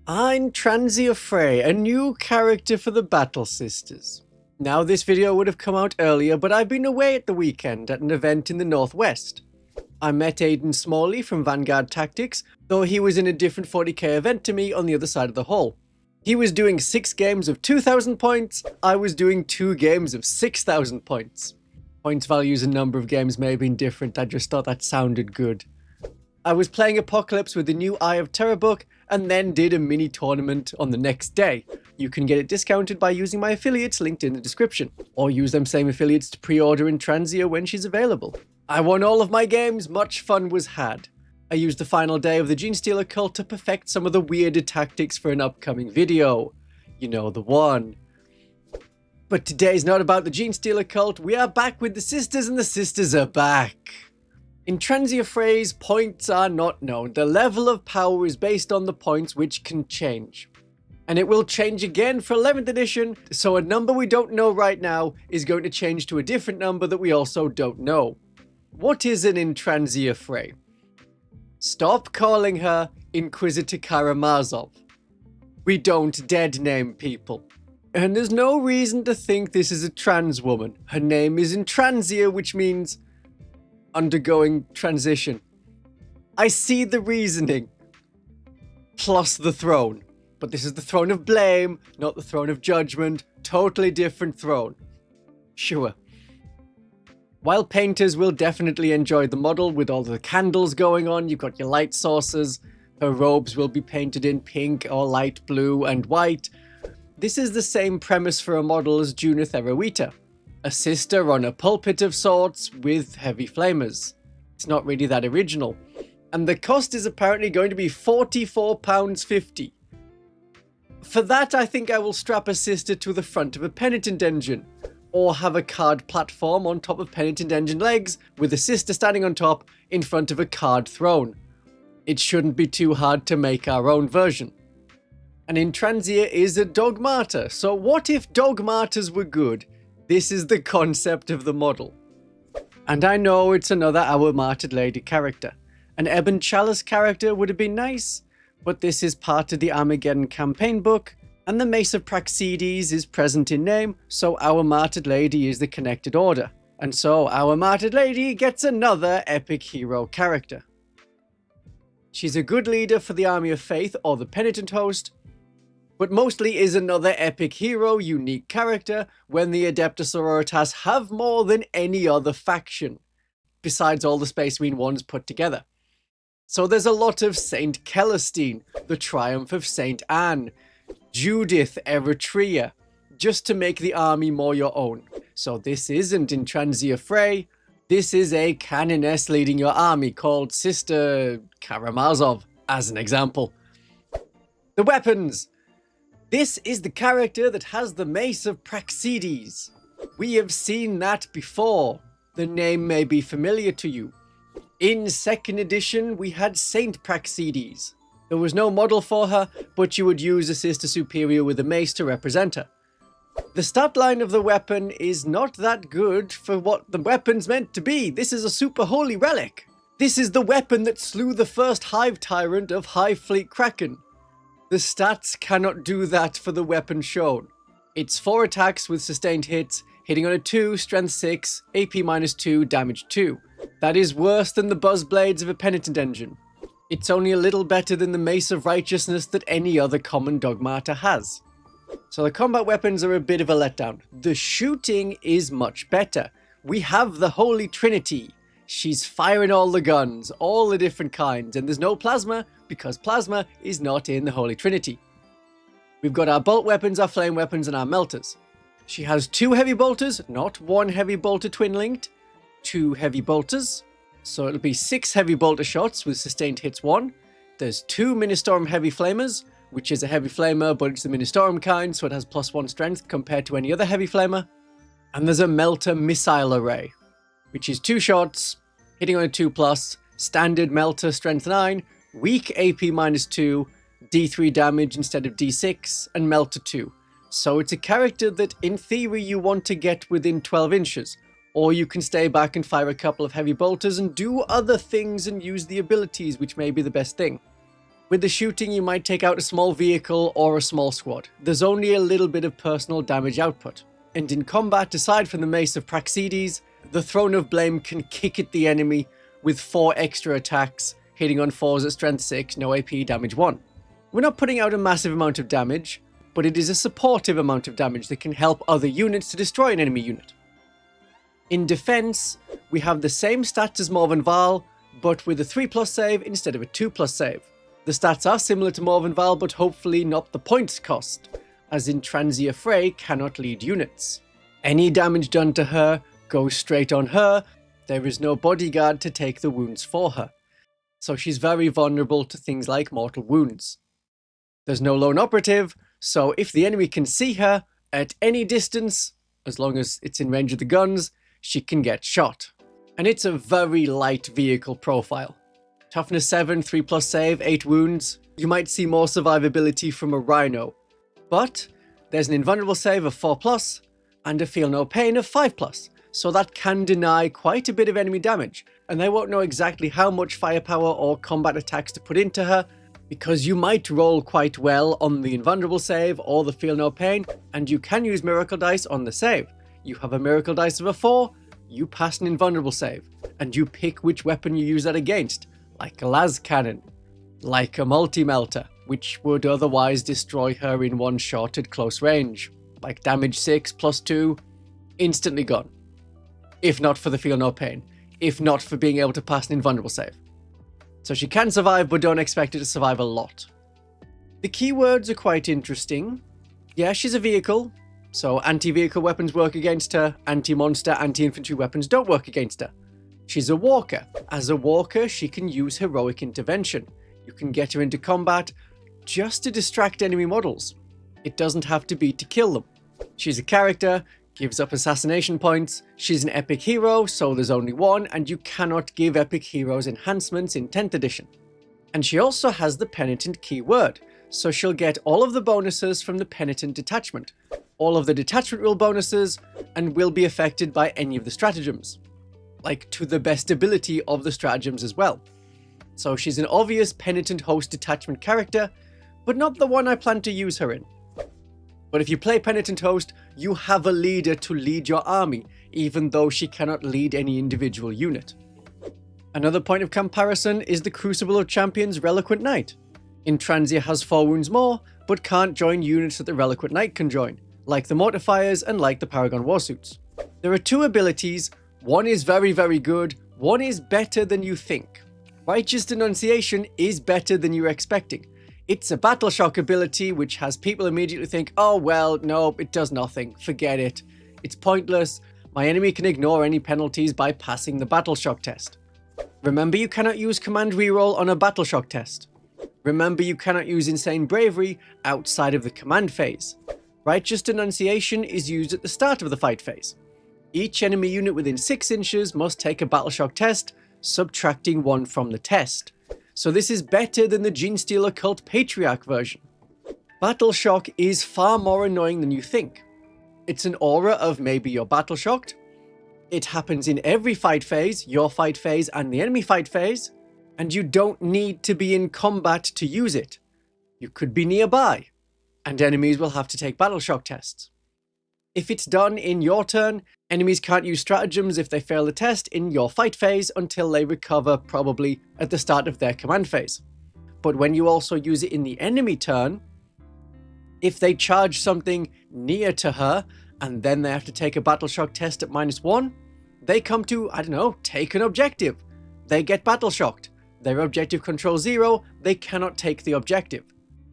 Intranzia Fraye, a new character for the Battle Sisters. Now this video would have come out earlier, but I've been away at the weekend at an event in the northwest. I met Aiden Smalley from Vanguard Tactics, though he was in a different 40k event to me on the other side of the hall. He was doing 6 games of 2,000 points, I was doing 2 games of 6,000 points. Points values and number of games may have been different, I just thought that sounded good. I was playing Apocalypse with the new Eye of Terror book, and then did a mini tournament on the next day. You can get it discounted by using my affiliates linked in the description, or use them same affiliates to pre-order Intranzia when she's available. I won all of my games, much fun was had. I used the final day of the Genestealer cult to perfect some of the weirder tactics for an upcoming video. You know, the one. But today's not about the Genestealer cult, we are back with the sisters and the sisters are back. Intranzia Fraye's points are not known. The level of power is based on the points, which can change. And it will change again for 11th edition, so a number we don't know right now is going to change to a different number that we also don't know. What is an Intranzia Fraye? Stop calling her Inquisitor Karamazov. We don't dead name people. And there's no reason to think this is a trans woman. Her name is Intranzia, which means undergoing transition. I see the reasoning. Plus the throne. But this is the throne of blame, not the throne of judgment. Totally different throne. Sure. While painters will definitely enjoy the model with all the candles going on, you've got your light sources. Her robes will be painted in pink or light blue and white. This is the same premise for a model as Junith Erowita. A sister on a pulpit of sorts with heavy flamers. It's not really that original. And the cost is apparently going to be £44.50. For that, I think I will strap a sister to the front of a Penitent Engine, or have a card platform on top of Penitent Engine legs, with a sister standing on top in front of a card throne. It shouldn't be too hard to make our own version. And Intranzia is a dog martyr, so what if dog martyrs were good? This is the concept of the model. And I know it's another Our Martyred Lady character. An Ebon Chalice character would have been nice, but this is part of the Armageddon campaign book, and the Mace of Praxedes is present in name, so Our Martyred Lady is the connected order. And so Our Martyred Lady gets another epic hero character. She's a good leader for the Army of Faith or the Penitent Host, but mostly is another epic hero unique character when the Adepta Sororitas have more than any other faction, besides all the Space Marine ones put together. So there's a lot of Saint Celestine, the Triumph of Saint Anne, Judith Eritrea, just to make the army more your own. So this isn't Intranzia Fraye, this is a canoness leading your army called Sister Karamazov, as an example. The weapons! This is the character that has the Mace of Praxedes. We have seen that before. The name may be familiar to you. In 2nd edition, we had Saint Praxedes. There was no model for her, but you would use a Sister Superior with a mace to represent her. The stat line of the weapon is not that good for what the weapon's meant to be. This is a super holy relic. This is the weapon that slew the first Hive Tyrant of Hive Fleet Kraken. The stats cannot do that for the weapon shown. It's 4 attacks with sustained hits, hitting on a 2, strength 6, AP -2, damage 2. That is worse than the Buzzblades of a Penitent Engine. It's only a little better than the Mace of Righteousness that any other common dog martyr has. So the combat weapons are a bit of a letdown. The shooting is much better. We have the Holy Trinity. She's firing all the guns, all the different kinds, and there's no plasma, because plasma is not in the Holy Trinity. We've got our bolt weapons, our flame weapons, and our melters. She has 2 heavy bolters, not 1 heavy bolter twin-linked, 2 heavy bolters. So it'll be 6 heavy bolter shots with sustained hits 1. There's 2 Ministorum heavy flamers, which is a heavy flamer, but it's the Ministorum kind, so it has +1 strength compared to any other heavy flamer. And there's a melter missile array, which is 2 shots, hitting on a 2+, standard melter strength 9, weak AP -2, D3 damage instead of D6, and melter 2. So it's a character that in theory you want to get within 12 inches, or you can stay back and fire a couple of heavy bolters and do other things and use the abilities, which may be the best thing. With the shooting, you might take out a small vehicle or a small squad. There's only a little bit of personal damage output. And in combat, aside from the Mace of Praxedes, the Throne of Blame can kick at the enemy with 4 extra attacks, hitting on 4s at strength 6, no AP, damage 1. We're not putting out a massive amount of damage, but it is a supportive amount of damage that can help other units to destroy an enemy unit. In defense, we have the same stats as Morven Val, but with a 3+ save instead of a 2+ save. The stats are similar to Morven Val, but hopefully not the points cost, as Intranzia Fraye cannot lead units. Any damage done to her goes straight on her. There is no bodyguard to take the wounds for her, so she's very vulnerable to things like mortal wounds. There's no lone operative, so if the enemy can see her at any distance, as long as it's in range of the guns, she can get shot. And it's a very light vehicle profile. Toughness 7, 3+ save, 8 wounds. You might see more survivability from a Rhino. But there's an invulnerable save of 4+, and a feel no pain of 5+, so that can deny quite a bit of enemy damage, and they won't know exactly how much firepower or combat attacks to put into her, because you might roll quite well on the invulnerable save or the feel no pain, and you can use miracle dice on the save. You have a miracle dice of a 4, you pass an invulnerable save, and you pick which weapon you use that against, like a las cannon, like a multi-melter, which would otherwise destroy her in one shot at close range, like damage 6 +2, instantly gone. If not for the feel no pain, if not for being able to pass an invulnerable save. So she can survive, but don't expect her to survive a lot. The keywords are quite interesting. Yeah, she's a vehicle, so anti-vehicle weapons work against her, anti-monster, anti-infantry weapons don't work against her. She's a walker. As a walker, she can use heroic intervention. You can get her into combat just to distract enemy models. It doesn't have to be to kill them. She's a character, gives up assassination points, she's an epic hero, so there's only one, and you cannot give epic heroes enhancements in 10th edition. And she also has the penitent keyword, so she'll get all of the bonuses from the penitent detachment, all of the detachment rule bonuses, and will be affected by any of the stratagems, like to the best ability of the stratagems as well. So she's an obvious penitent host detachment character, but not the one I plan to use her in. But if you play penitent host, you have a leader to lead your army, even though she cannot lead any individual unit. Another point of comparison is the Crucible of Champions Reliquant Knight. Intranzia has 4 wounds more, but can't join units that the Reliquant Knight can join, like the Mortifiers and like the Paragon Warsuits. There are 2 abilities, one is very good, one is better than you think. Righteous Denunciation is better than you're expecting. It's a Battle-shock ability which has people immediately think, oh well, no, it does nothing, forget it. It's pointless, my enemy can ignore any penalties by passing the Battle-shock test. Remember, you cannot use command reroll on a Battle-shock test. Remember, you cannot use Insane Bravery outside of the command phase. Righteous Denunciation is used at the start of the fight phase. Each enemy unit within 6 inches must take a Battle-shock test, subtracting 1 from the test. So this is better than the Genestealer Occult Patriarch version. Battle-shock is far more annoying than you think. It's an aura of maybe you're battle-shocked. It happens in every fight phase, your fight phase and the enemy fight phase, and you don't need to be in combat to use it. You could be nearby, and enemies will have to take battle-shock tests. If it's done in your turn, enemies can't use stratagems if they fail the test in your fight phase until they recover, probably at the start of their command phase. But when you also use it in the enemy turn, if they charge something near to her and then they have to take a battle-shock test at -1, they come to, I don't know, take an objective. They get battle-shocked. Their objective control 0, they cannot take the objective.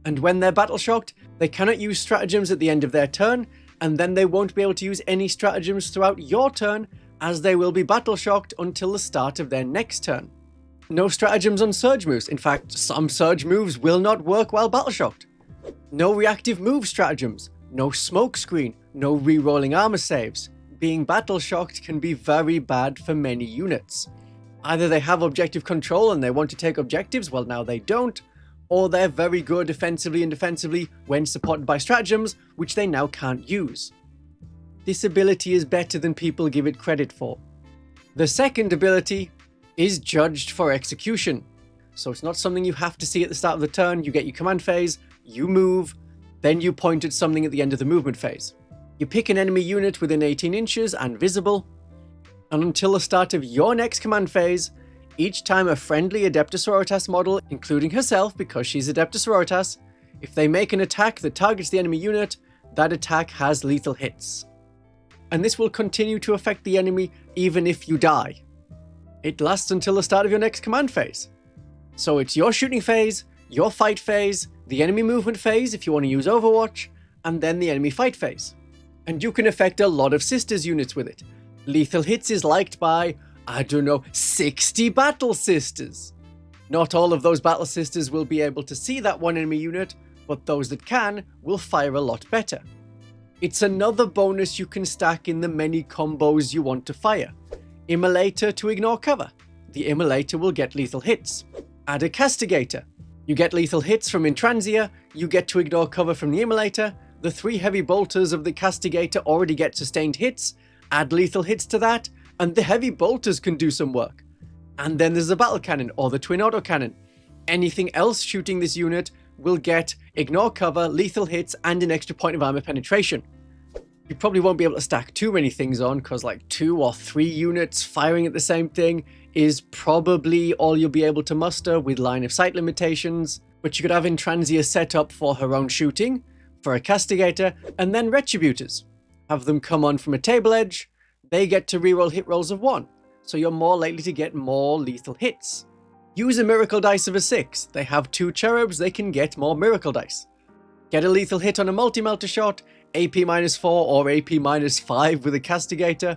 And when they're battle-shocked, they cannot use stratagems at the end of their turn, and then they won't be able to use any stratagems throughout your turn, as they will be battle-shocked until the start of their next turn. No stratagems on surge moves. In fact, some surge moves will not work while battle-shocked. No reactive move stratagems. No smoke screen. No re-rolling armor saves. Being battle-shocked can be very bad for many units. Either they have objective control and they want to take objectives, well now they don't, or they're very good offensively and defensively when supported by stratagems, which they now can't use. This ability is better than people give it credit for. The second ability is Judged for Execution. so it's not something you have to see at the start of the turn. You get your command phase, you move, then you point at something at the end of the movement phase. You pick an enemy unit within 18 inches and visible, and until the start of your next command phase, each time a friendly Adepta Sororitas model, including herself because she's Adepta Sororitas, if they make an attack that targets the enemy unit, that attack has lethal hits. And this will continue to affect the enemy even if you die. It lasts until the start of your next command phase. So it's your shooting phase, your fight phase, the enemy movement phase if you want to use Overwatch, and then the enemy fight phase. And you can affect a lot of Sisters units with it. Lethal hits is liked by, 60 Battle Sisters. Not all of those Battle Sisters will be able to see that one enemy unit, but those that can will fire a lot better. It's another bonus you can stack in the many combos you want to fire. Immolator to ignore cover. The Immolator will get lethal hits. Add a Castigator. You get lethal hits from Intranzia, you get to ignore cover from the Immolator, the 3 heavy bolters of the Castigator already get sustained hits, add lethal hits to that, and the heavy bolters can do some work. And then there's the battle cannon or the twin autocannon. Anything else shooting this unit will get ignore cover, lethal hits, and an extra point of armor penetration. You probably won't be able to stack too many things on, because like 2 or 3 units firing at the same thing is probably all you'll be able to muster with line of sight limitations, but you could have Intranzia set up for her own shooting, for a Castigator, and then Retributors. Have them come on from a table edge, they get to reroll hit rolls of 1, so you're more likely to get more lethal hits. Use a miracle dice of a 6, they have 2 cherubs, they can get more miracle dice. Get a lethal hit on a multi-melter shot, AP-4 or AP-5 with a Castigator.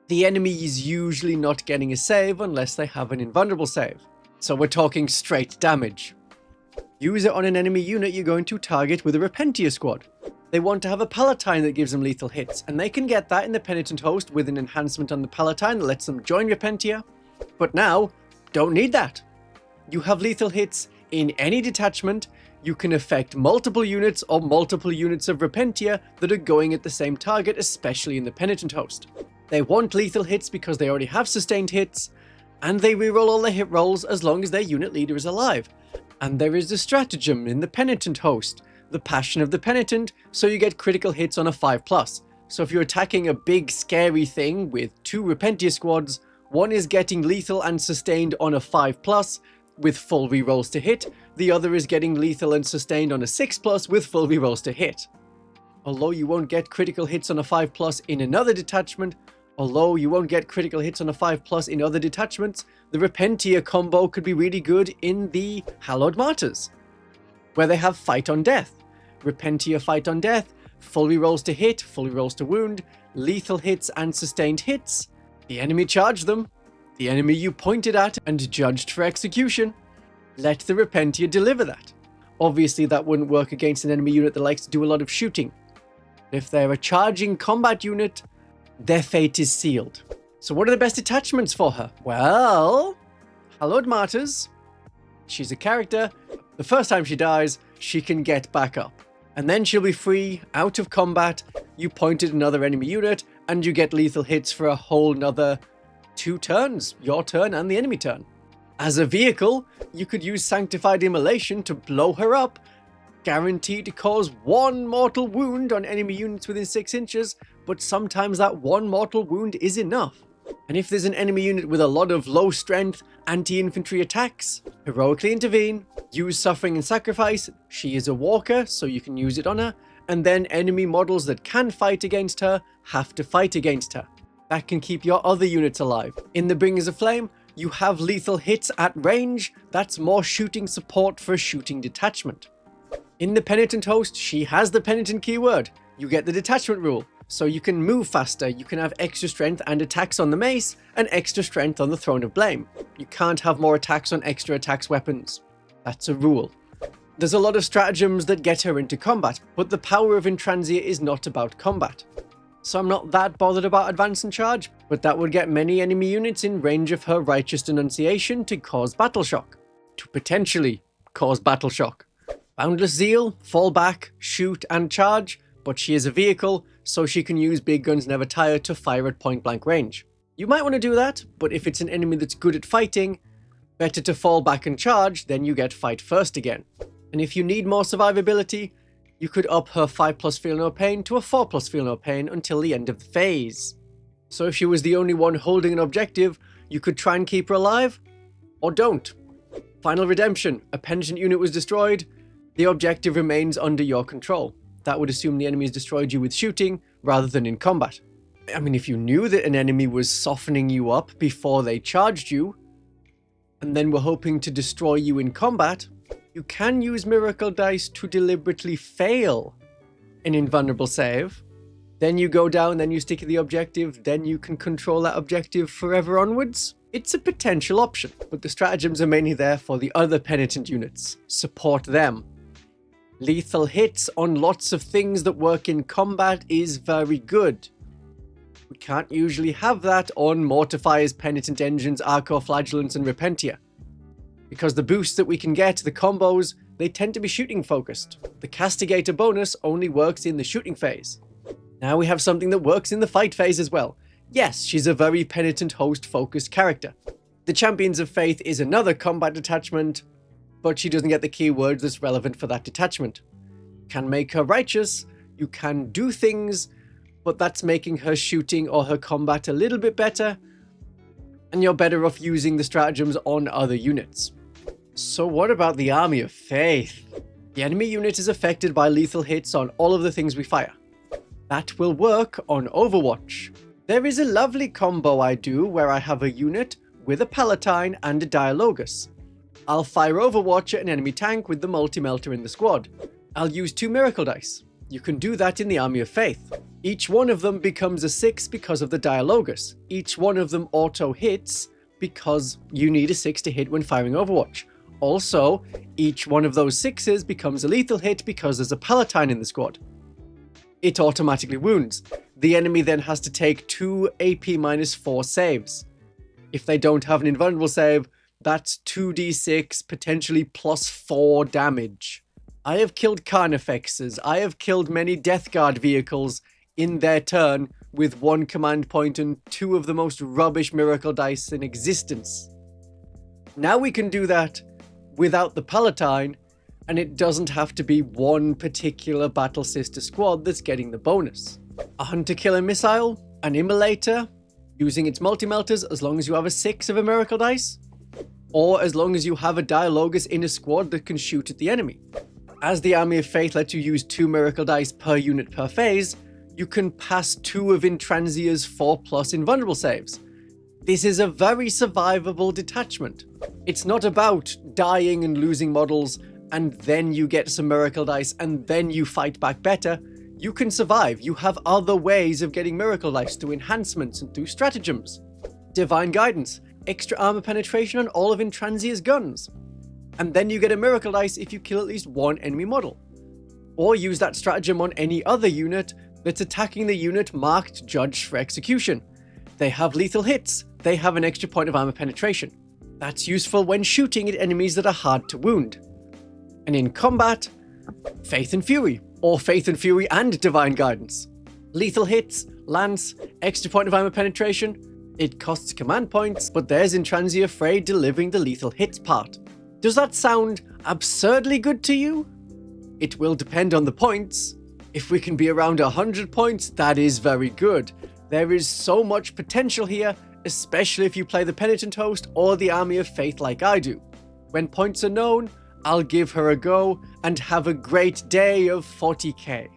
The enemy is usually not getting a save unless they have an invulnerable save, so we're talking straight damage. Use it on an enemy unit you're going to target with a Repentia squad. They want to have a Palatine that gives them lethal hits, and they can get that in the Penitent Host with an enhancement on the Palatine that lets them join Repentia. But now, don't need that. You have lethal hits in any detachment. You can affect multiple units or multiple units of Repentia that are going at the same target, especially in the Penitent Host. They want lethal hits because they already have sustained hits, and they reroll all their hit rolls as long as their unit leader is alive. And there is a stratagem in the Penitent Host, the Passion of the Penitent, so you get critical hits on a 5+. So if you're attacking a big scary thing with 2 Repentia squads, one is getting lethal and sustained on a 5+, with full rerolls to hit, the other is getting lethal and sustained on a 6+ with full rerolls to hit. Although you won't get critical hits on a 5+ in another detachment, the Repentia combo could be really good in the Hallowed Martyrs, where they have Fight on Death. Repentia Fight on Death, full rerolls to hit, full rerolls to wound, lethal hits and sustained hits. The enemy charged them. The enemy you pointed at and judged for execution. Let the Repentia deliver that. Obviously that wouldn't work against an enemy unit that likes to do a lot of shooting. If they're a charging combat unit, their fate is sealed. So what are the best attachments for her? Well, Hallowed Martyrs. She's a character. The first time she dies, she can get back up. And then she'll be free, out of combat, you point at another enemy unit, and you get lethal hits for a whole nother 2 turns, your turn and the enemy turn. As a vehicle, you could use Sanctified Immolation to blow her up, guaranteed to cause 1 mortal wound on enemy units within 6 inches, but sometimes that 1 mortal wound is enough. And if there's an enemy unit with a lot of low strength, anti-infantry attacks, heroically intervene, use Suffering and Sacrifice, she is a walker, so you can use it on her, and then enemy models that can fight against her have to fight against her. That can keep your other units alive. In the Bringers of Flame, you have lethal hits at range. That's more shooting support for a shooting detachment. In the Penitent Host, she has the Penitent keyword. You get the detachment rule, so you can move faster, you can have extra strength and attacks on the mace, and extra strength on the Throne of Blame. You can't have more attacks on extra attacks weapons. That's a rule. There's a lot of stratagems that get her into combat, but the power of Intranzia is not about combat. So I'm not that bothered about Advance and Charge, but that would get many enemy units in range of her Righteous Denunciation to cause Battle-shock. To potentially cause Battle-shock. Boundless Zeal, fall back, shoot and charge, but she is a vehicle, so she can use Big Guns Never Tire to fire at point blank range. You might want to do that, but if it's an enemy that's good at fighting, Better to fall back and charge, then you get fight first again. And if you need more survivability, you could up her 5+ feel no pain to a 4+ feel no pain until the end of the phase. So if she was the only one holding an objective, you could try and keep her alive, or don't. Final redemption, a penitent unit was destroyed, the objective remains under your control. That would assume the enemy has destroyed you with shooting, rather than in combat. I mean, if you knew that an enemy was softening you up before they charged you, and then were hoping to destroy you in combat, you can use miracle dice to deliberately fail an invulnerable save. Then you go down, then you stick to the objective, then you can control that objective forever onwards. It's a potential option, but the stratagems are mainly there for the other penitent units. Support them. Lethal hits on lots of things that work in combat is very good. We can't usually have that on Mortifiers, Penitent Engines, Arcoflagellants, and Repentia. Because the boosts that we can get, the combos, they tend to be shooting focused. The Castigator bonus only works in the shooting phase. Now we have something that works in the fight phase as well. Yes, she's a very penitent host focused character. The Champions of Faith is another combat detachment, but she doesn't get the keywords that's relevant for that detachment. Can make her righteous, you can do things, but that's making her shooting or her combat a little bit better, and you're better off using the stratagems on other units. So what about the Army of Faith? The enemy unit is affected by lethal hits on all of the things we fire. That will work on Overwatch. There is a lovely combo I do where I have a unit with a Palatine and a Dialogus. I'll fire Overwatch at an enemy tank with the multi-melter in the squad. I'll use 2 miracle dice. You can do that in the Army of Faith. Each one of them becomes a 6 because of the Dialogus. Each one of them auto hits because you need a 6 to hit when firing Overwatch. Also, each one of those 6s becomes a lethal hit because there's a Palatine in the squad. It automatically wounds. The enemy then has to take 2 AP-4 saves. If they don't have an invulnerable save, that's 2d6, potentially +4 damage. I have killed Carnifexes, I have killed many Death Guard vehicles in their turn with 1 command point and 2 of the most rubbish miracle dice in existence. Now we can do that without the Palatine, and it doesn't have to be one particular Battle Sister squad that's getting the bonus. A Hunter-Killer Missile, an Immolator, using its multi-melters as long as you have a 6 of a miracle dice, or as long as you have a Dialogus in a squad that can shoot at the enemy. As the Army of Faith lets you use 2 miracle dice per unit per phase, you can pass 2 of Intranzia's 4+ invulnerable saves. This is a very survivable detachment. It's not about dying and losing models and then you get some miracle dice and then you fight back better. You can survive. You have other ways of getting miracle dice through enhancements and through stratagems. Divine Guidance, extra armor penetration on all of Intranzia's guns. And then you get a miracle dice if you kill at least 1 enemy model. Or use that stratagem on any other unit that's attacking the unit marked Judged for Execution. They have lethal hits. They have an extra point of armor penetration. That's useful when shooting at enemies that are hard to wound. And in combat, Faith and Fury, or Faith and Fury and Divine Guidance. Lethal hits, lance, extra point of armor penetration. It costs command points, but there's Intranzia Fraye delivering the lethal hits part. Does that sound absurdly good to you? It will depend on the points. If we can be around 100 points, that is very good. There is so much potential here, especially if you play the Penitent Host or the Army of Faith like I do. When points are known, I'll give her a go and have a great day of 40k.